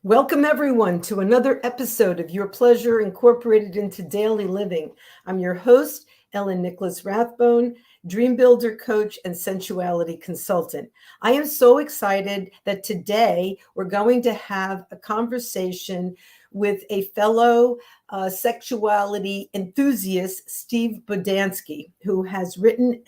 Welcome, everyone, to another episode of Your Pleasure Incorporated into Daily Living. I'm your host, Ellen Nicholas Rathbone, dream builder, coach, and sensuality consultant. I am so excited that today we're going to have a conversation with a fellow sexuality enthusiast, Steve Bodansky, who has written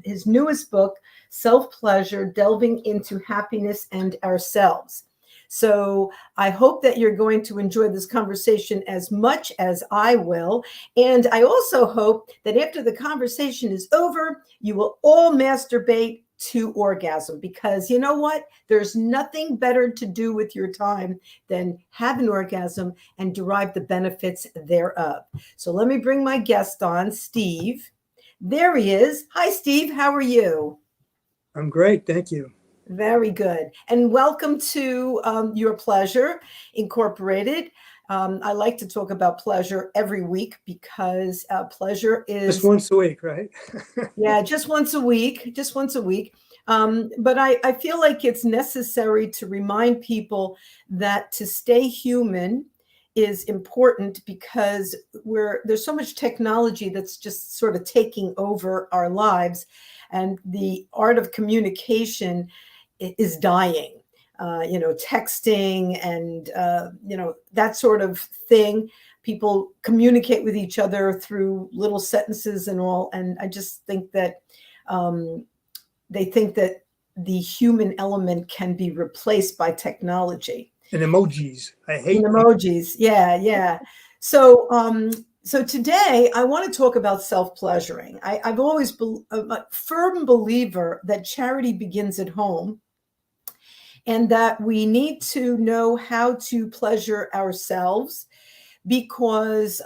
his newest book, Self-Pleasure, Delving into Happiness and Ourselves. So I hope that you're going to enjoy this conversation as much as I will. And I also hope that after the conversation is over, you will all masturbate to orgasm, because you know what? There's nothing better to do with your time than have an orgasm and derive the benefits thereof. So let me bring my guest on, Steve. There he is. Hi, Steve. How are you? I'm great, thank you. Very good. And welcome to Your Pleasure Incorporated. I like to talk about pleasure every week because pleasure Just is, once a week, right? yeah, just once a week, just once a week. But I feel like it's necessary to remind people that to stay human is important, because there's so much technology that's just sort of taking over our lives, and the art of communication is dying. Texting and that sort of thing. People communicate with each other through little sentences and all, and I just think that um, they think that the human element can be replaced by technology. And emojis. I And hate emojis, yeah, yeah. So today I want to talk about self-pleasuring. I've always been a firm believer that charity begins at home, and that we need to know how to pleasure ourselves, because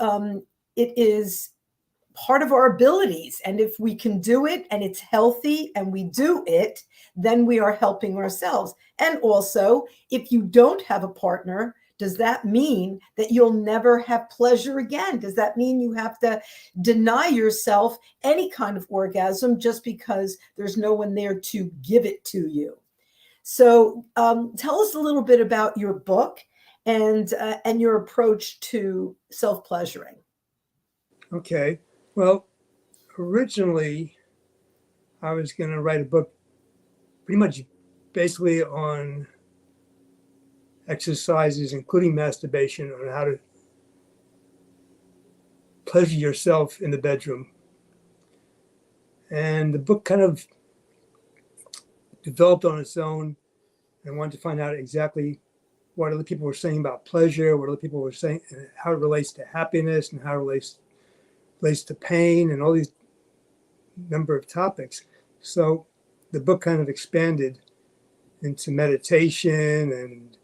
it is part of our abilities. And if we can do it and it's healthy and we do it, then we are helping ourselves. And also, if you don't have a partner, does that mean that you'll never have pleasure again? Does that mean you have to deny yourself any kind of orgasm just because there's no one there to give it to you? So tell us a little bit about your book and your approach to self-pleasuring. Okay. Well, originally I was going to write a book pretty much basically on exercises, including masturbation, on how to pleasure yourself in the bedroom. And the book kind of developed on its own. I wanted to find out exactly what other people were saying about pleasure, what other people were saying, and how it relates to happiness and how it relates to pain and all these number of topics. So the book kind of expanded into meditation and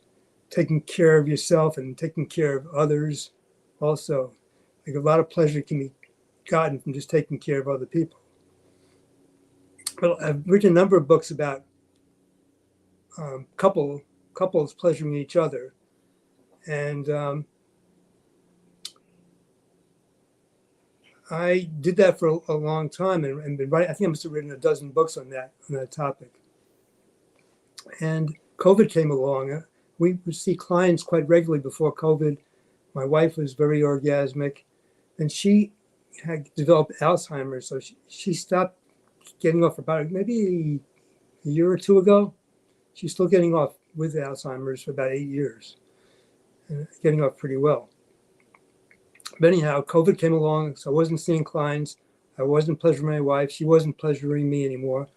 taking care of yourself and taking care of others also. Like a lot of pleasure can be gotten from just taking care of other people. Well, I've written a number of books about couples pleasuring each other. And I did that for a long time and been writing. I think I must have written a dozen books on that topic. And COVID came along. We would see clients quite regularly before COVID. My wife was very orgasmic, and she had developed Alzheimer's, so she stopped getting off about maybe a year or two ago. She's still getting off with Alzheimer's for about 8 years, and getting off pretty well. But anyhow, COVID came along, so I wasn't seeing clients. I wasn't pleasuring my wife. She wasn't pleasuring me anymore.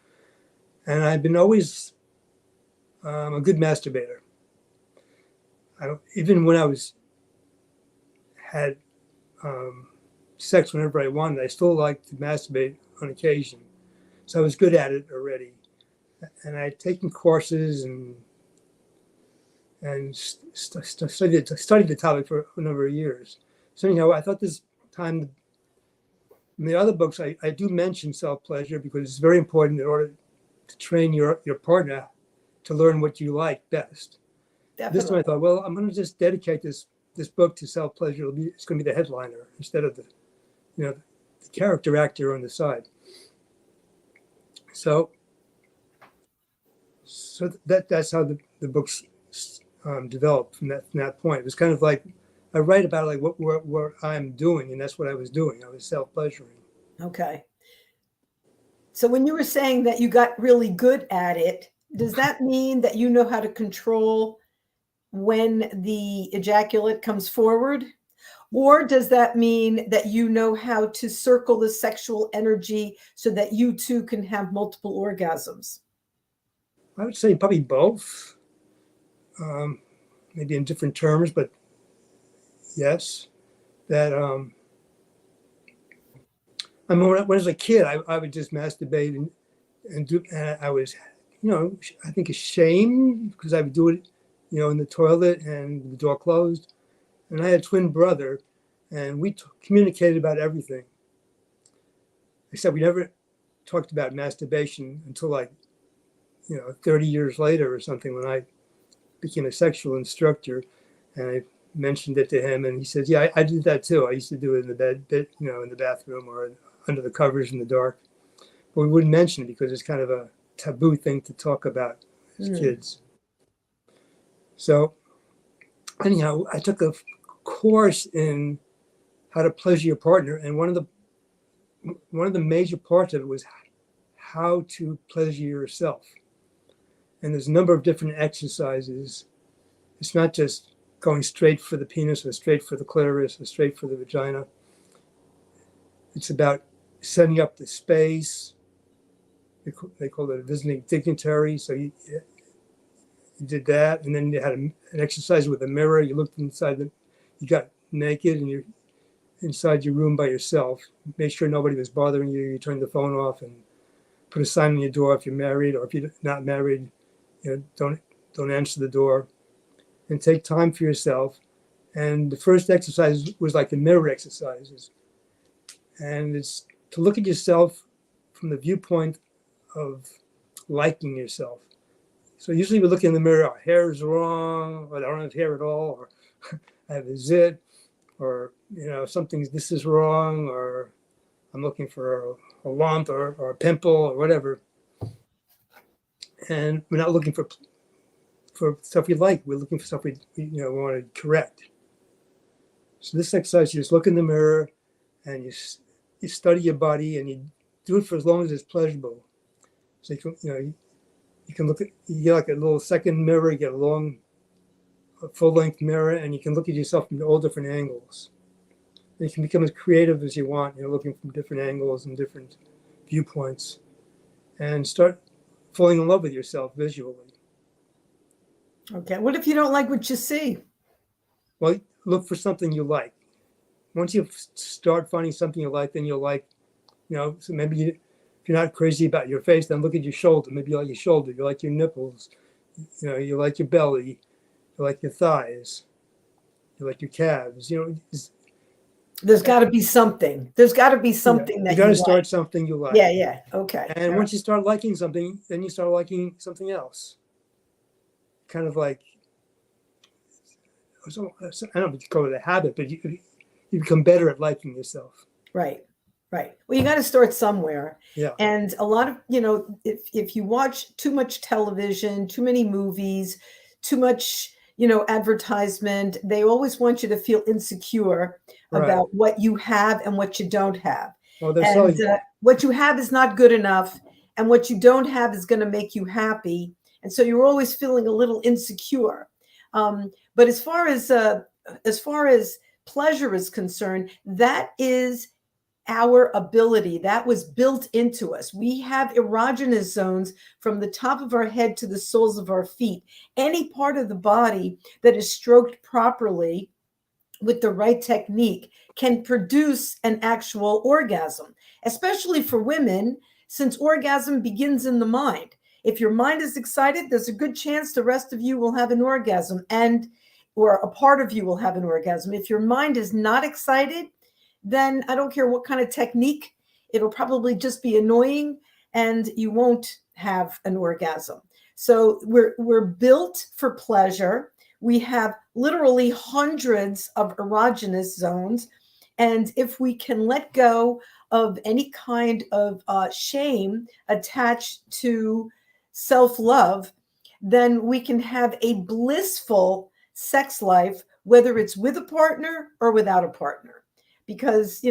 And I've been always a good masturbator. Even when I had sex whenever I wanted, I still liked to masturbate on occasion. So I was good at it already. And I had taken courses and studied the topic for a number of years. So anyhow, I thought this time, in the other books, I do mention self-pleasure because it's very important in order to train your partner to learn what you like best. Definitely. This time I thought, well, I'm going to just dedicate this book to self-pleasure. It's going to be the headliner instead of the character actor on the side. So that's how the book's developed from that point. It was kind of like I write about like what I'm doing, and that's what I was doing. I was self-pleasuring. Okay. So when you were saying that you got really good at it, does that mean that you know how to control when the ejaculate comes forward? Or does that mean that you know how to circle the sexual energy so that you too can have multiple orgasms? I would say probably both, maybe in different terms, but yes. That I mean, when I was a kid, I would just masturbate and do, and I was, I think ashamed because I would do it, in the toilet and the door closed. And I had a twin brother, and we communicated about everything. Except we never talked about masturbation until like, 30 years later or something when I became a sexual instructor, and I mentioned it to him, and he said, "Yeah, I did that too. I used to do it in the bed, in the bathroom or under the covers in the dark." But we wouldn't mention it because it's kind of a taboo thing to talk about as kids. So anyhow, I took a course in how to pleasure your partner, and one of the major parts of it was how to pleasure yourself. And there's a number of different exercises. It's not just going straight for the penis or straight for the clitoris or straight for the vagina. It's about setting up the space. They call it a visiting dignitary. So you did that, and then you had an exercise with a mirror. You looked inside you got naked, and you're inside your room by yourself. Make sure nobody was bothering you. You turned the phone off and put a sign on your door if you're married, or if you're not married, don't answer the door, and take time for yourself. And the first exercise was like the mirror exercises, and it's to look at yourself from the viewpoint of liking yourself. So usually we look in the mirror, our hair is wrong, or I don't have hair at all, or I have a zit, or this is wrong, or I'm looking for a lump or a pimple or whatever. And we're not looking for stuff we like. We're looking for stuff we want to correct. So this exercise, you just look in the mirror and you study your body, and you do it for as long as it's pleasurable. So you can you get like a little second mirror, you get a full-length mirror, and you can look at yourself from all different angles. And you can become as creative as you want, looking from different angles and different viewpoints, and start falling in love with yourself visually. Okay. What if you don't like what you see? Well, look for something you like. Once you start finding something you like, then you'll like, so maybe if you're not crazy about your face, then look at your shoulder. Maybe you like your shoulder, you like your nipples, you like your belly, you like your thighs, you like your calves. There's got to be something. There's got to be something that you got to start like. something you like. Yeah. Okay. And once you start liking something, then you start liking something else. Kind of like, I don't know if you call it a habit, but you become better at liking yourself. Right. Well, you got to start somewhere. Yeah. And a lot of, if you watch too much television, too many movies, too much, advertisement, they always want you to feel insecure about what you have and what you don't have. Well, what you have is not good enough, and what you don't have is going to make you happy. And so you're always feeling a little insecure. But as far as pleasure is concerned, that is our ability that was built into us. We have erogenous zones from the top of our head to the soles of our feet. Any part of the body that is stroked properly with the right technique can produce an actual orgasm, especially for women, since orgasm begins in the mind. If your mind is excited, there's a good chance the rest of you will have an orgasm, or a part of you will have an orgasm. If your mind is not excited, then I don't care what kind of technique, it'll probably just be annoying and you won't have an orgasm. So we're built for pleasure. We have literally hundreds of erogenous zones. And if we can let go of any kind of shame attached to self-love, then we can have a blissful sex life, whether it's with a partner or without a partner. Because,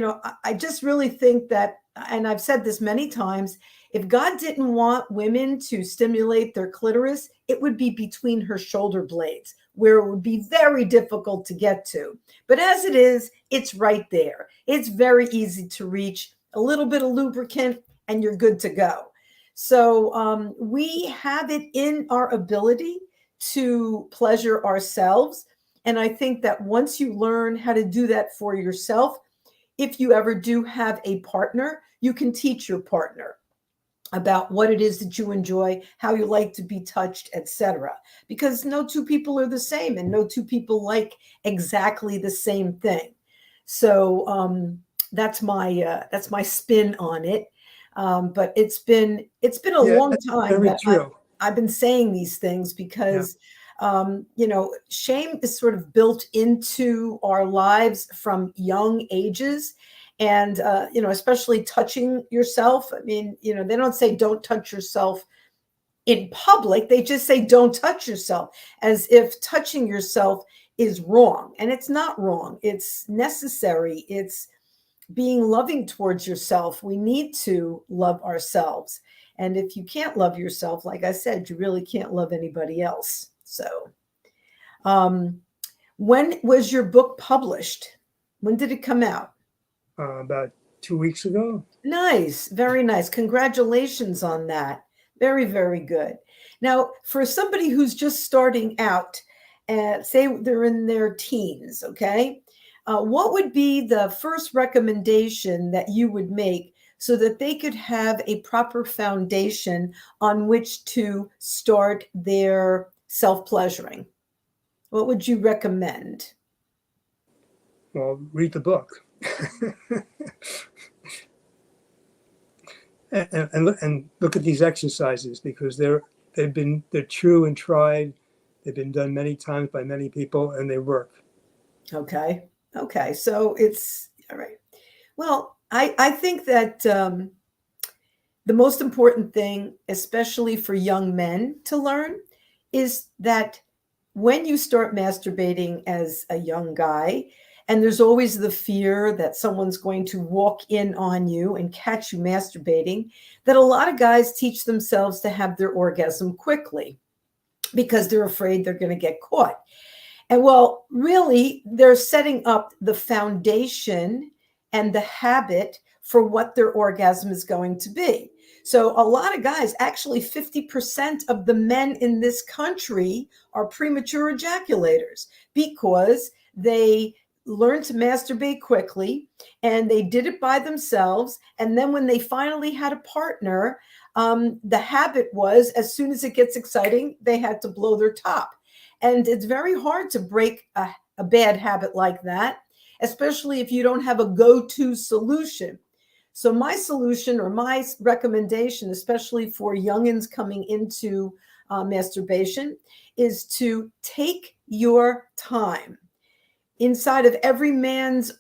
I just really think that, and I've said this many times, if God didn't want women to stimulate their clitoris, it would be between her shoulder blades, where it would be very difficult to get to. But as it is, it's right there. It's very easy to reach. A little bit of lubricant and you're good to go. So we have it in our ability to pleasure ourselves. And I think that once you learn how to do that for yourself, if you ever do have a partner, you can teach your partner about what it is that you enjoy, how you like to be touched, etc. Because no two people are the same, and no two people like exactly the same thing. So that's my spin on it. But it's been a long time very that true. I've been saying these things because shame is sort of built into our lives from young ages. And, especially touching yourself. I mean, they don't say don't touch yourself in public. They just say don't touch yourself, as if touching yourself is wrong. And it's not wrong. It's necessary. It's being loving towards yourself. We need to love ourselves. And if you can't love yourself, like I said, you really can't love anybody else. So, when was your book published? When did it come out? About 2 weeks ago. Nice. Very nice. Congratulations on that. Very, very good. Now, for somebody who's just starting out, say they're in their teens, okay? What would be the first recommendation that you would make so that they could have a proper foundation on which to start their self-pleasuring? What would you recommend? Well, read the book. and look at these exercises, because they're true and tried. They've been done many times by many people, and they work. Okay. So it's all right. Well, I think that the most important thing, especially for young men to learn, is that when you start masturbating as a young guy, and there's always the fear that someone's going to walk in on you and catch you masturbating, that a lot of guys teach themselves to have their orgasm quickly because they're afraid they're going to get caught. And well, really, they're setting up the foundation and the habit for what their orgasm is going to be. So a lot of guys, actually 50% of the men in this country are premature ejaculators because they learned to masturbate quickly and they did it by themselves. And then when they finally had a partner, the habit was, as soon as it gets exciting, they had to blow their top. And it's very hard to break a bad habit like that, especially if you don't have a go-to solution. So my solution, or my recommendation, especially for youngins coming into masturbation, is to take your time. Inside of every man's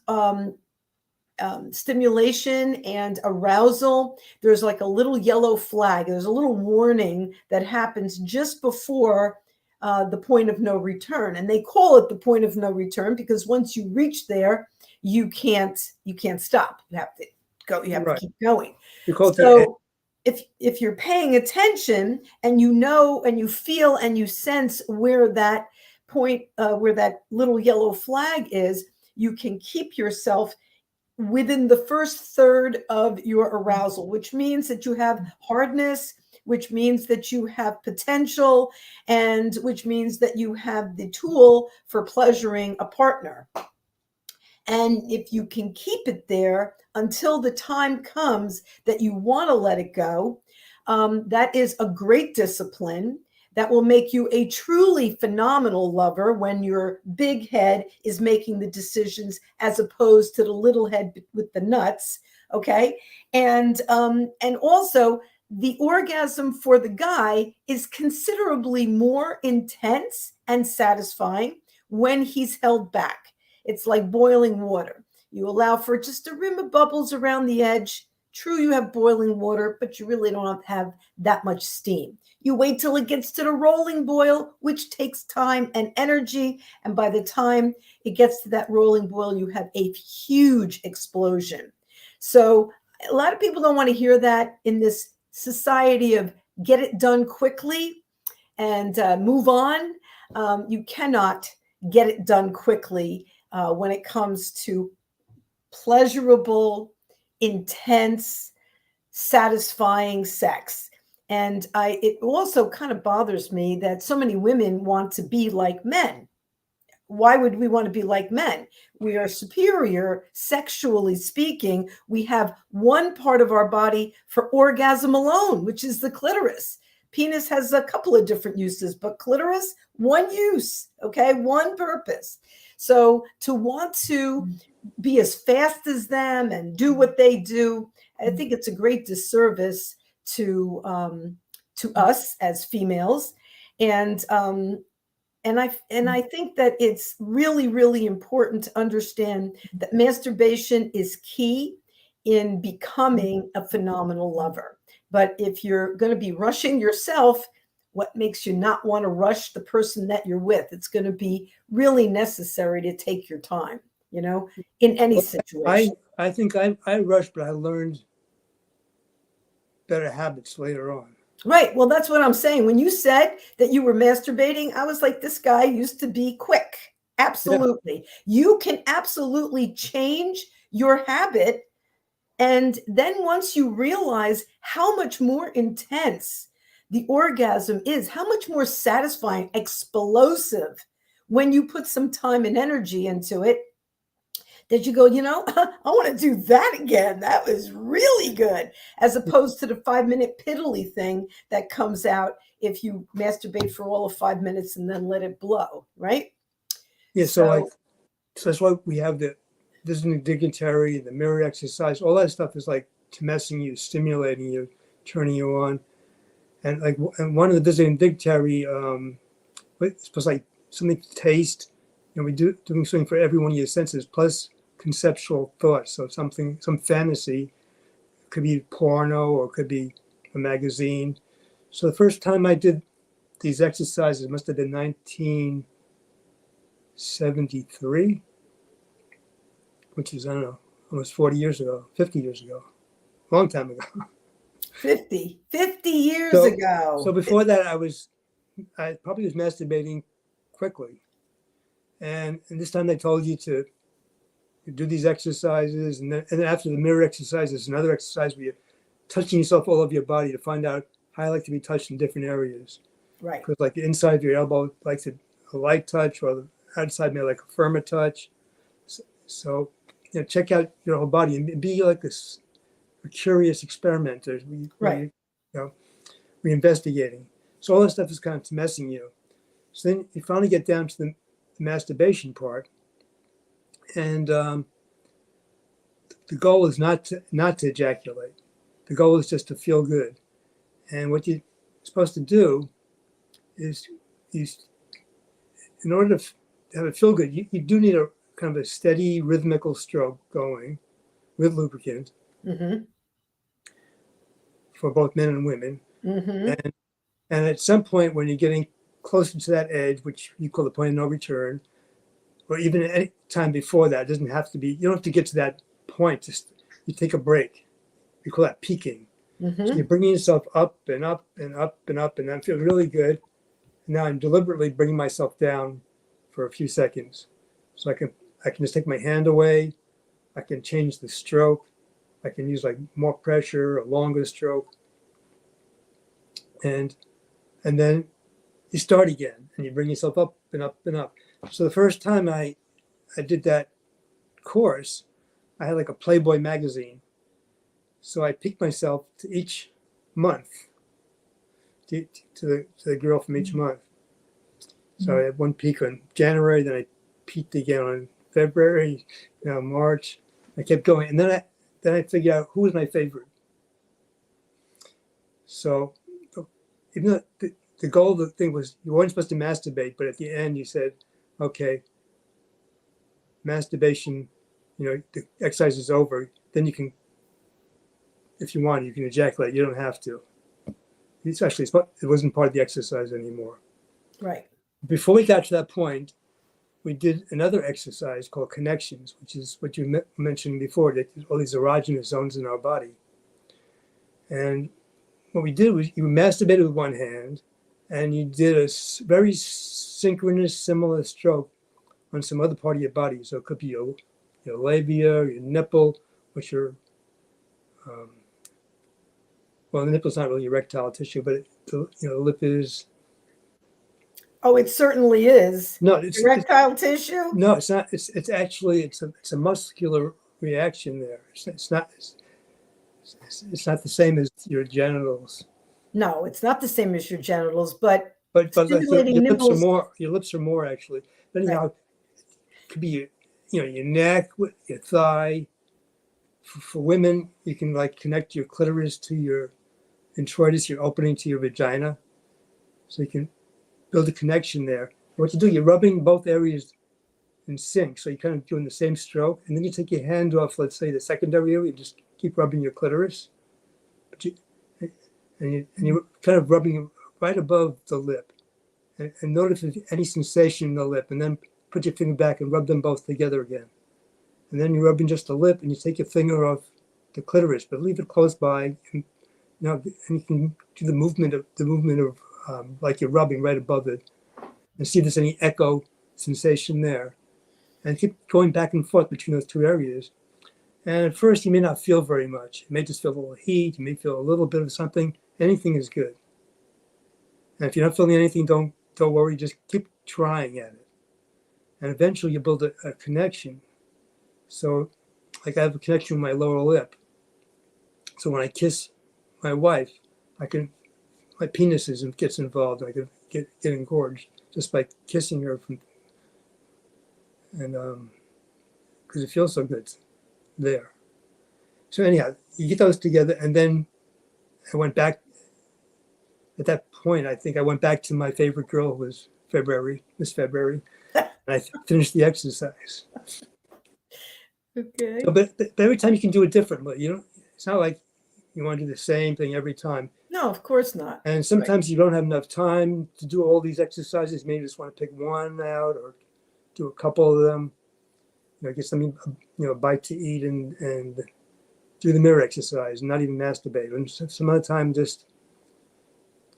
stimulation and arousal, there's like a little yellow flag. There's a little warning that happens just before the point of no return. And they call it the point of no return because once you reach there, you can't stop. You have to go. You have to keep going. So if you're paying attention and you know and you feel and you sense where that point, where that little yellow flag is, you can keep yourself within the first third of your arousal, which means that you have hardness, which means that you have potential, and which means that you have the tool for pleasuring a partner. And if you can keep it there until the time comes that you want to let it go, that is a great discipline that will make you a truly phenomenal lover when your big head is making the decisions as opposed to the little head with the nuts. Okay. And also the orgasm for the guy is considerably more intense and satisfying when he's held back. It's like boiling water. You allow for just a rim of bubbles around the edge, True, you have boiling water, but you really don't have that much steam. You wait till it gets to the rolling boil, which takes time and energy. And by the time it gets to that rolling boil, you have a huge explosion. So a lot of people don't want to hear that in this society of get it done quickly and move on. You cannot get it done quickly when it comes to pleasurable, intense, satisfying sex. And it also kind of bothers me that so many women want to be like men. Why would we want to be like men? We are superior, sexually speaking. We have one part of our body for orgasm alone, which is the clitoris. Penis has a couple of different uses, but clitoris, one use, okay, one purpose. So to want to be as fast as them and do what they do, I think it's a great disservice to us as females, and I think that it's really, really important to understand that masturbation is key in becoming a phenomenal lover. But if you're going to be rushing yourself, what makes you not want to rush the person that you're with? It's going to be really necessary to take your time, in any situation. I think I rushed, but I learned better habits later on. Right. Well, that's what I'm saying. When you said that you were masturbating, I was like, this guy used to be quick. Absolutely. Yeah. You can absolutely change your habit. And then once you realize how much more intense the orgasm is, how much more satisfying, explosive when you put some time and energy into it, that you go, I want to do that again. That was really good. As opposed to the 5-minute piddly thing that comes out if you masturbate for all of 5 minutes and then let it blow, right? Yeah, so that's why we have the visiting dignitary, the mirror exercise, all that stuff is like messing you, stimulating you, turning you on. And one of the visiting dignitary, it's supposed like something to taste. We doing something for every one of your senses, plus conceptual thought. So some fantasy, could be porno or could be a magazine. So the first time I did these exercises must have been 1973, which is, I don't know, almost 40 years ago, 50 years ago, a long time ago. 50 years ago. So before that, I probably was masturbating quickly. And this time they told you to do these exercises. And then after the mirror exercise, there's another exercise where you're touching yourself all over your body to find out how I like to be touched in different areas. Right. Because like the inside of your elbow likes a light touch, or the outside may like a firmer touch. So check out your whole body and be like a curious experimenter. Right. We're investigating. So all that stuff is kind of messing you. So then you finally get down to the masturbation part, and the goal is not to ejaculate. The goal is just to feel good. And what you're supposed to do is in order to have it feel good, you do need a kind of a steady rhythmical stroke going with lubricant. Mm-hmm. For both men and women. Mm-hmm. And at some point when you're getting closer to that edge, which you call the point of no return, or even any time before that, it doesn't have to be, you don't have to get to that point, just you take a break. We call that peaking. Mm-hmm. So you're bringing yourself up and up and up and up, and I'm feeling really good. And now I'm deliberately bringing myself down for a few seconds. So I can just take my hand away. I can change the stroke. I can use like more pressure, a longer stroke. And then you start again and you bring yourself up and up and up. So the first time I did that course, I had like a Playboy magazine. So I picked myself to each month, to the girl from each month. So I had one peak on January, then I peaked again on February, March. I kept going. And then I figured out who was my favorite. So even though the goal of the thing was you weren't supposed to masturbate, but at the end you said, okay, masturbation, the exercise is over. Then you can if you want, you can ejaculate. You don't have to. It wasn't part of the exercise anymore. Right. Before we got to that point, we did another exercise called connections, which is what you mentioned before, that all these erogenous zones in our body. And what we did was you masturbated with one hand, and you did a very synchronous, similar stroke on some other part of your body. So it could be your labia, your nipple, which your well, the nipple's not really erectile tissue, but the lip is. Oh, it certainly is. No, it's Erectile tissue? No, it's not. It's actually it's a muscular reaction there. It's not the same as your genitals. No, it's not the same as your genitals, but But like stimulating your nipples. Your lips are more actually. But anyhow, Right. it could be your neck, your thigh. For women, you can like connect your clitoris to your introitus, your opening to your vagina, so you can build a connection there. What you do, you're rubbing both areas in sync, so you're kind of doing the same stroke, and then you take your hand off, let's say, the secondary area, you just keep rubbing your clitoris, and you're kind of rubbing right above the lip, and notice if any sensation in the lip, and then put your finger back and rub them both together again. And then you're rubbing just the lip, and you take your finger off the clitoris, but leave it close by, and you can do the movement of like you're rubbing right above it, and see if there's any echo sensation there, and keep going back and forth between those two areas. And at first, you may not feel very much. You may just feel a little heat. You may feel a little bit of something. Anything is good. And if you're not feeling anything, don't worry. Just keep trying at it, and eventually you build a connection. So, like I have a connection with my lower lip. So when I kiss my wife, my penis gets involved. I can get engorged just by kissing her because it feels so good there. So anyhow, you get those together, and then I went back. At that point, I think I went back to my favorite girl, who was Miss February, and I finished the exercise. Okay. So, but every time you can do it differently. It's not like you want to do the same thing every time. No, of course not. And sometimes you don't have enough time to do all these exercises. Maybe you just want to pick one out or do a couple of them. Get something, a bite to eat and do the mirror exercise, and not even masturbate. And some other time, just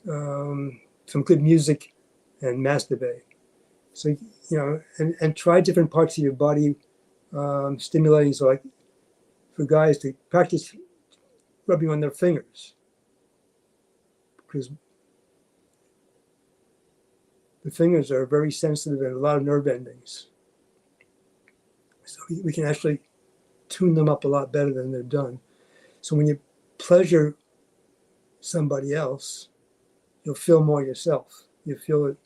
some good music and masturbate. So, and try different parts of your body stimulating. So like for guys to practice rubbing on their fingers, because the fingers are very sensitive and a lot of nerve endings. So we can actually tune them up a lot better than they're done. So when you pleasure somebody else, you'll feel more yourself. You feel it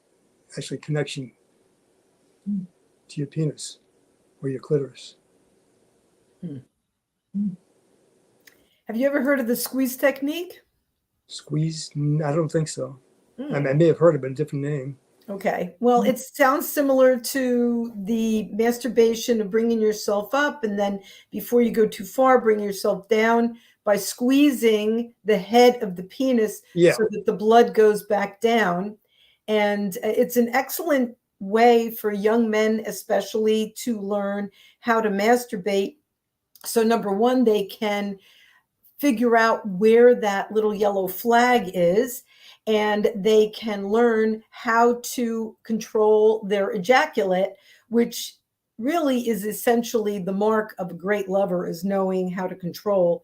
actually connection to your penis or your clitoris. Have you ever heard of the squeeze technique? Squeeze? I don't think so. I may have heard it, but a different name. Okay. Well, it sounds similar to the masturbation of bringing yourself up, and then before you go too far, bring yourself down by squeezing the head of the penis so that the blood goes back down. And it's an excellent way for young men, especially, to learn how to masturbate. So number one, they can figure out where that little yellow flag is, and they can learn how to control their ejaculate, which really is essentially the mark of a great lover, is knowing how to control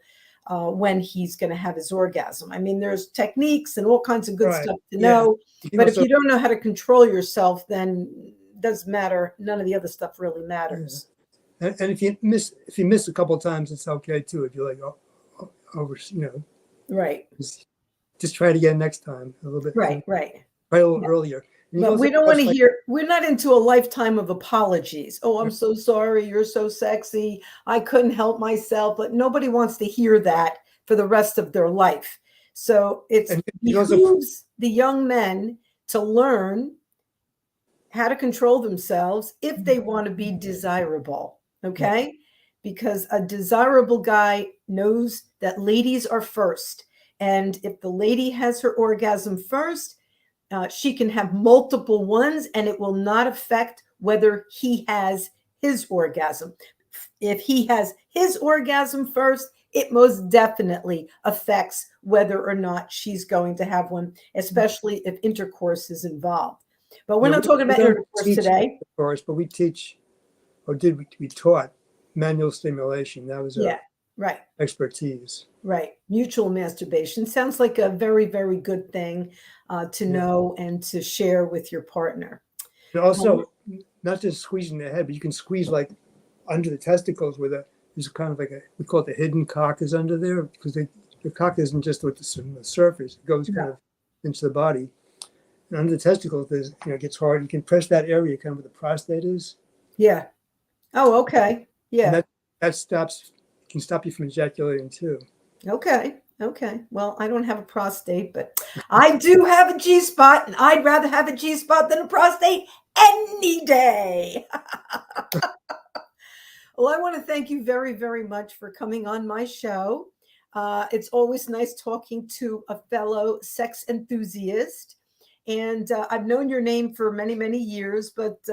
when he's going to have his orgasm. I mean, there's techniques and all kinds of good stuff to know, but if you don't know how to control yourself, then it doesn't matter. None of the other stuff really matters. And if you miss a couple of times, it's okay too. If you're like right, just try it again next time a little bit. Right. Try a little earlier. But we don't want to hear, we're not into a lifetime of apologies. Oh, I'm so sorry. You're so sexy. I couldn't help myself. But nobody wants to hear that for the rest of their life. So it behooves the young men to learn how to control themselves if they want to be desirable. Okay. because a desirable guy knows that ladies are first. And if the lady has her orgasm first, she can have multiple ones and it will not affect whether he has his orgasm. If he has his orgasm first, it most definitely affects whether or not she's going to have one, especially if intercourse is involved. But we're not talking about intercourse today. Intercourse, but we teach, or we taught manual stimulation. That was our right. expertise. Right. Mutual masturbation sounds like a very, very good thing to know and to share with your partner. And also, not just squeezing the head, but you can squeeze like under the testicles with there's kind of like we call it the hidden cock is under there, because the cock isn't just with the surface, it goes kind of into the body. And under the testicles, it gets hard. You can press that area kind of where the prostate is. Yeah. Oh, okay. Yeah. And that can stop you from ejaculating too. Okay. Well, I don't have a prostate, but I do have a G-spot, and I'd rather have a G-spot than a prostate any day. Well, I want to thank you very, very much for coming on my show. It's always nice talking to a fellow sex enthusiast. And I've known your name for many, many years, but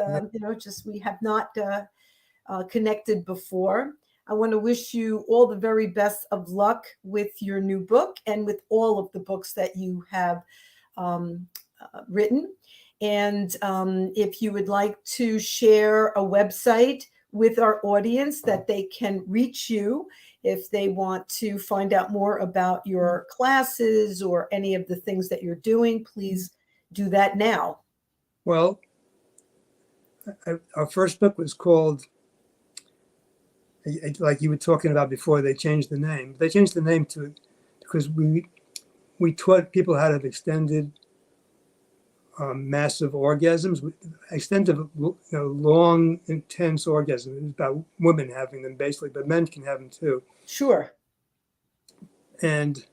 just we have not connected before. I want to wish you all the very best of luck with your new book and with all of the books that you have written. And if you would like to share a website with our audience that they can reach you if they want to find out more about your classes or any of the things that you're doing, please do that now. Well, our first book was called, like you were talking about before, they changed the name. They changed the name because we taught people how to have extended massive orgasms, extended, long, intense orgasms. It's about women having them basically, but men can have them too. Sure. And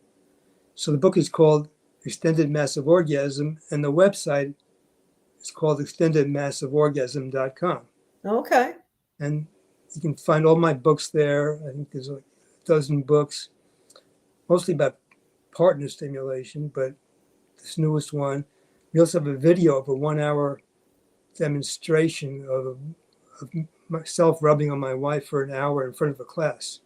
so the book is called Extended Massive Orgasm, and the website is called extendedmassiveorgasm.com. Okay. And you can find all my books there. I think there's like a dozen books, mostly about partner stimulation, but this newest one. We also have a video of a 1-hour demonstration of myself rubbing on my wife for an hour in front of a class.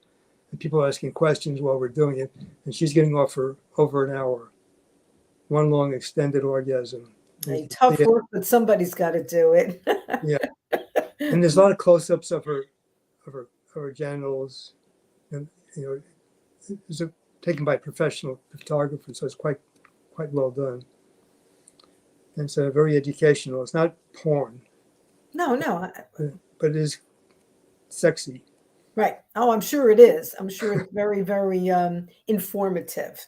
And people are asking questions while we're doing it. And she's getting off for over an hour. One long extended orgasm. Hey, tough work, but somebody's got to do it. Yeah. And there's a lot of close-ups of her genitals. And, it's taken by professional photographers, so it's quite well done. And it's very educational. It's not porn. No. But it is sexy. Right. Oh, I'm sure it is. I'm sure it's very, very informative.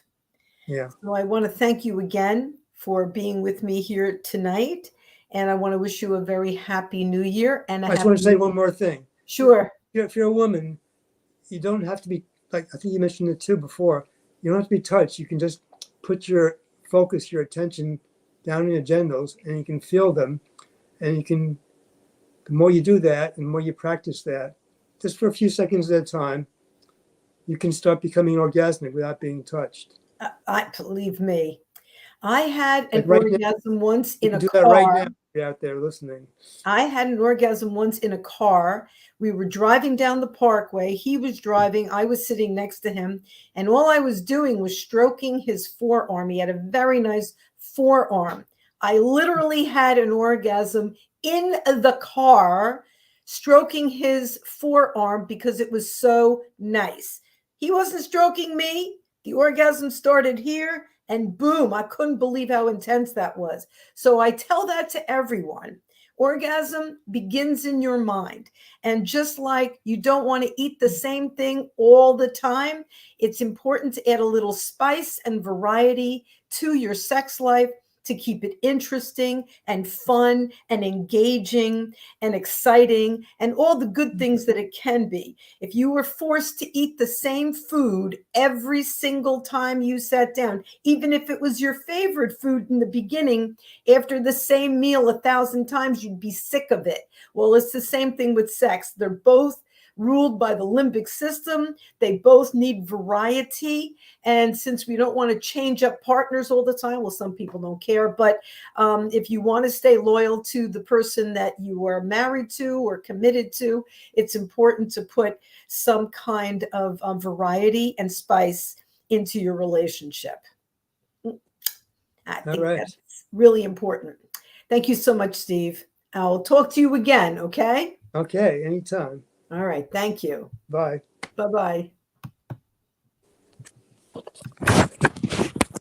Yeah. So I want to thank you again for being with me here tonight. And I want to wish you a very happy new year. And I just want to say one more thing. Sure. If you're a woman, you don't have to be, like I think you mentioned it too before, you don't have to be touched. You can just put your focus, your attention down in your genitals, and you can feel them. And the more you do that, and the more you practice that, just for a few seconds at a time, you can start becoming orgasmic without being touched. Believe me, I had an orgasm once in a car. Do that right now if you're out there listening. I had an orgasm once in a car. We were driving down the parkway. He was driving. I was sitting next to him. And all I was doing was stroking his forearm. He had a very nice forearm. I literally had an orgasm in the car, stroking his forearm because it was so nice. He wasn't stroking me. The orgasm started here and boom, I couldn't believe how intense that was. So I tell that to everyone. Orgasm begins in your mind. And just like you don't want to eat the same thing all the time, it's important to add a little spice and variety to your sex life to keep it interesting and fun and engaging and exciting and all the good things that it can be. If you were forced to eat the same food every single time you sat down, even if it was your favorite food in the beginning, after the same meal 1,000 times, you'd be sick of it. Well, it's the same thing with sex. They're both ruled by the limbic system. They both need variety. And since we don't want to change up partners all the time, well, some people don't care, but if you want to stay loyal to the person that you are married to or committed to, it's important to put some kind of variety and spice into your relationship. I think that's really important. Thank you so much, Steve. I'll talk to you again, okay? Okay, anytime. All right, thank you. Bye. Bye-bye.